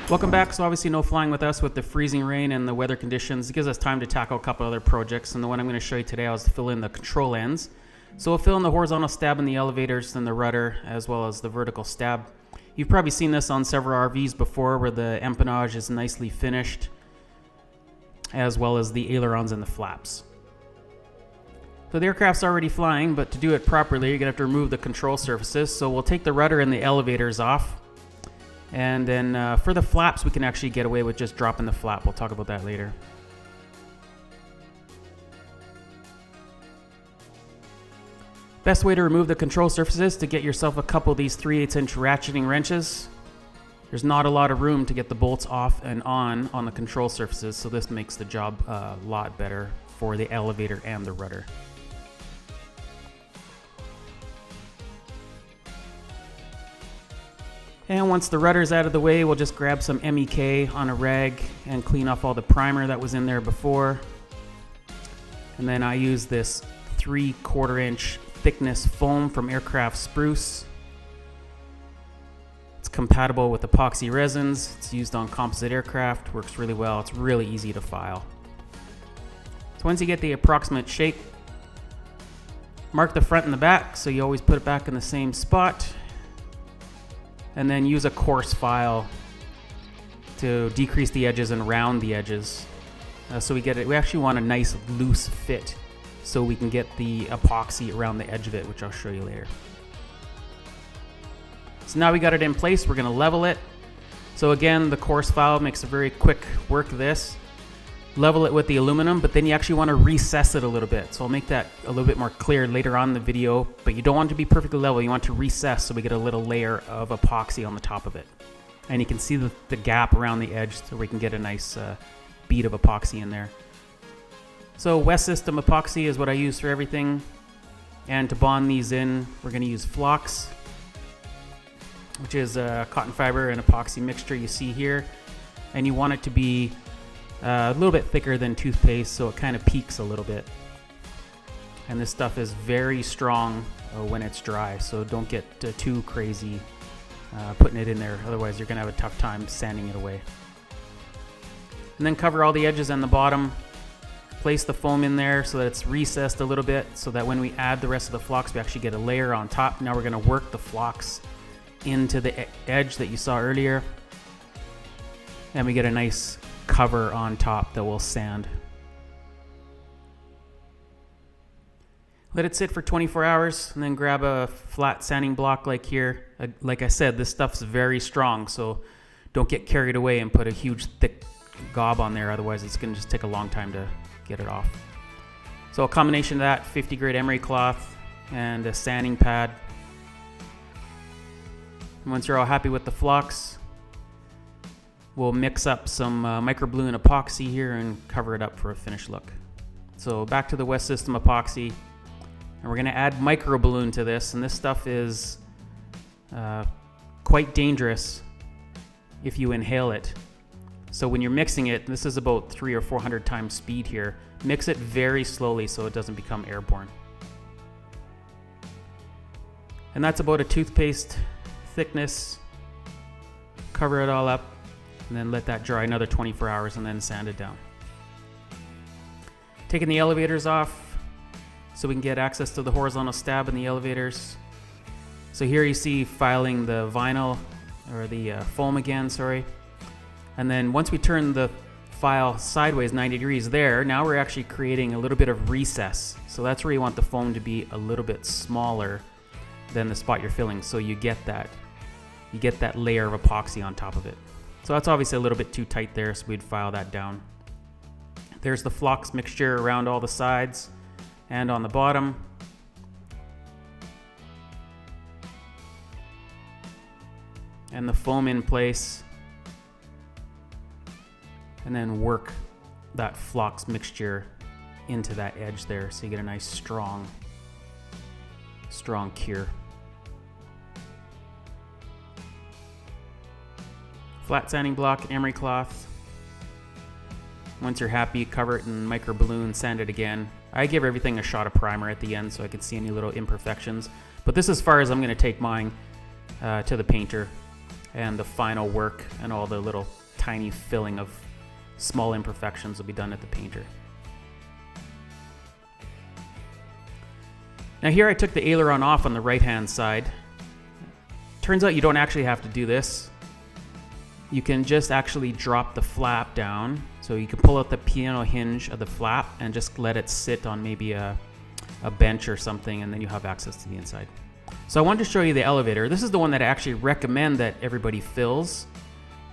Welcome back. So obviously no flying with us with the freezing rain and the weather conditions. It gives us time to tackle a couple other projects, and the one I'm going to show you today is to fill in the control ends. So we'll fill in the horizontal stab in the elevators and the rudder, as well as the vertical stab. You've probably seen this on several RVs before, where the empennage is nicely finished, as well as the ailerons and the flaps. So the aircraft's already flying, but to do it properly, you're going to have to remove the control surfaces. So we'll take the rudder and the elevators off. And then for the flaps, we can actually get away with just dropping the flap. We'll talk about that later. Best way to remove the control surfaces is to get yourself a couple of these 3/8" ratcheting wrenches. There's not a lot of room to get the bolts off and on the control surfaces, so this makes the job a lot better for the elevator and the rudder. And once the rudder's out of the way, we'll just grab some MEK on a rag and clean off all the primer that was in there before. And then I use this 3/4" thickness foam from Aircraft Spruce. It's compatible with epoxy resins. It's used on composite aircraft, works really well. It's really easy to file. So once you get the approximate shape, mark the front and the back, so you always put it back in the same spot. And then use a coarse file to decrease the edges and round the edges. So we actually want a nice loose fit, so we can get the epoxy around the edge of it, which I'll show you later. So now we got it in place, we're gonna level it. So again, the coarse file makes a very quick work of this. Level it with the aluminum, but then you actually want to recess it a little bit. So I'll make that a little bit more clear later on in the video, but you don't want it to be perfectly level. You want to recess so we get a little layer of epoxy on the top of it. And you can see the gap around the edge, so we can get a nice bead of epoxy in there. So West System epoxy is what I use for everything. And to bond these in, we're going to use phlox, which is a cotton fiber and epoxy mixture you see here. And you want it to be a little bit thicker than toothpaste, so it kind of peaks a little bit. And this stuff is very strong when it's dry, so don't get too crazy putting it in there. Otherwise, you're going to have a tough time sanding it away. And then cover all the edges and the bottom. Place the foam in there so that it's recessed a little bit, so that when we add the rest of the phlox, we actually get a layer on top. Now we're going to work the phlox into the edge that you saw earlier, and we get a nice cover on top that will sand. Let it sit for 24 hours and then grab a flat sanding block like here. Like I said, this stuff's very strong, so don't get carried away and put a huge thick gob on there, otherwise it's going to just take a long time to get it off. So a combination of that 50 grade emery cloth and a sanding pad. And once you're all happy with the phlox, we'll mix up some microblue and epoxy here and cover it up for a finished look. So back to the West System epoxy, and we're going to add microballoon to this, and this stuff is quite dangerous if you inhale it. So when you're mixing it, this is about 300 or 400 times speed here, mix it very slowly so it doesn't become airborne. And that's about a toothpaste thickness. Cover it all up, and then let that dry another 24 hours and then sand it down. Taking the elevators off so we can get access to the horizontal stab in the elevators. So here you see filing the vinyl, or the foam again, sorry. And then once we turn the file sideways 90 degrees there, now we're actually creating a little bit of recess. So that's where you want the foam to be a little bit smaller than the spot you're filling, so you get that layer of epoxy on top of it. So that's obviously a little bit too tight there, so we'd file that down. There's the phlox mixture around all the sides and on the bottom. And the foam in place. And then work that phlox mixture into that edge there, so you get a nice strong cure. Flat sanding block, emery cloth. Once you're happy, cover it in microballoon, sand it again. I give everything a shot of primer at the end so I can see any little imperfections. But this is as far as I'm going to take mine to the painter, and the final work and all the little tiny filling of small imperfections will be done at the painter. Now here I took the aileron off on the right hand side. Turns out you don't actually have to do this. You can just actually drop the flap down. So you can pull out the piano hinge of the flap and just let it sit on maybe a bench or something, and then you have access to the inside. So I wanted to show you the elevator. This is the one that I actually recommend that everybody fills,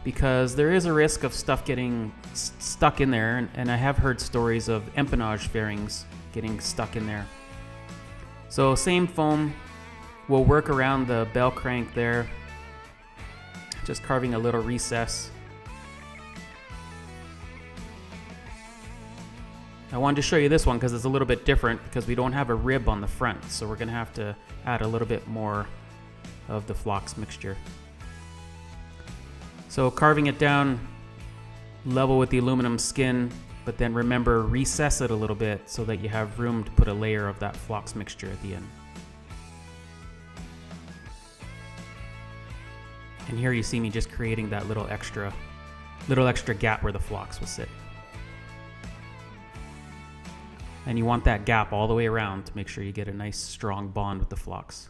because there is a risk of stuff getting stuck in there, and I have heard stories of empennage fairings getting stuck in there. So same foam, we'll work around the bell crank there, just carving a little recess. I wanted to show you this one because it's a little bit different, because we don't have a rib on the front, so we're going to have to add a little bit more of the phlox mixture. So carving it down level with the aluminum skin, but then remember, recess it a little bit so that you have room to put a layer of that phlox mixture at the end. And here you see me just creating that little extra gap where the phlox will sit. And you want that gap all the way around to make sure you get a nice strong bond with the phlox.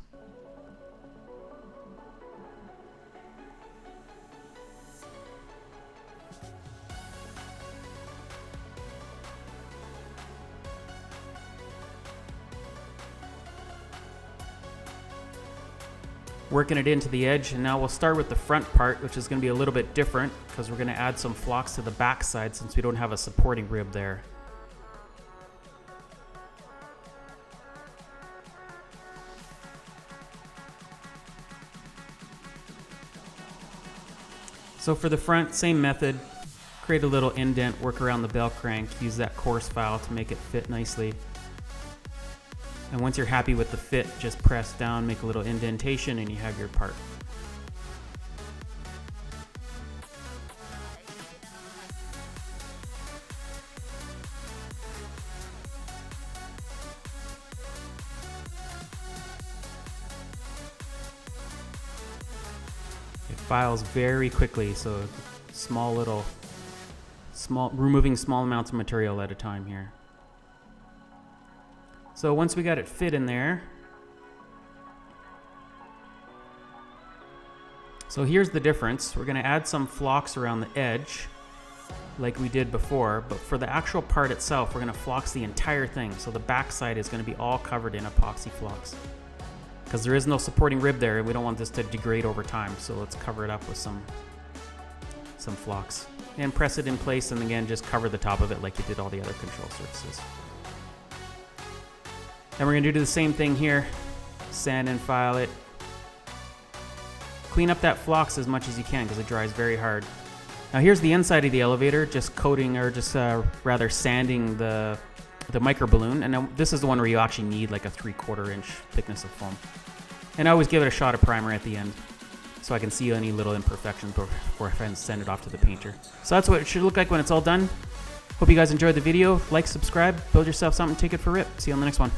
Working it into the edge, and now we'll start with the front part, which is going to be a little bit different because we're going to add some phlox to the back side since we don't have a supporting rib there. So for the front, same method. Create a little indent, work around the bell crank, use that coarse file to make it fit nicely. And once you're happy with the fit, just press down, make a little indentation, and you have your part. It files very quickly, so removing small amounts of material at a time here. So once we got it fit in there, so here's the difference. We're going to add some phlox around the edge like we did before, but for the actual part itself, we're going to phlox the entire thing. So the back side is going to be all covered in epoxy phlox, because there is no supporting rib there, and we don't want this to degrade over time. So let's cover it up with some phlox and press it in place, and again, just cover the top of it like you did all the other control surfaces. And we're going to do the same thing here. Sand and file it. Clean up that phlox as much as you can because it dries very hard. Now here's the inside of the elevator, just coating, or just rather sanding the micro balloon. And now this is the one where you actually need like a 3/4 inch thickness of foam. And I always give it a shot of primer at the end so I can see any little imperfections before I send it off to the painter. So that's what it should look like when it's all done. Hope you guys enjoyed the video. Like, subscribe, build yourself something, take it for a rip. See you on the next one.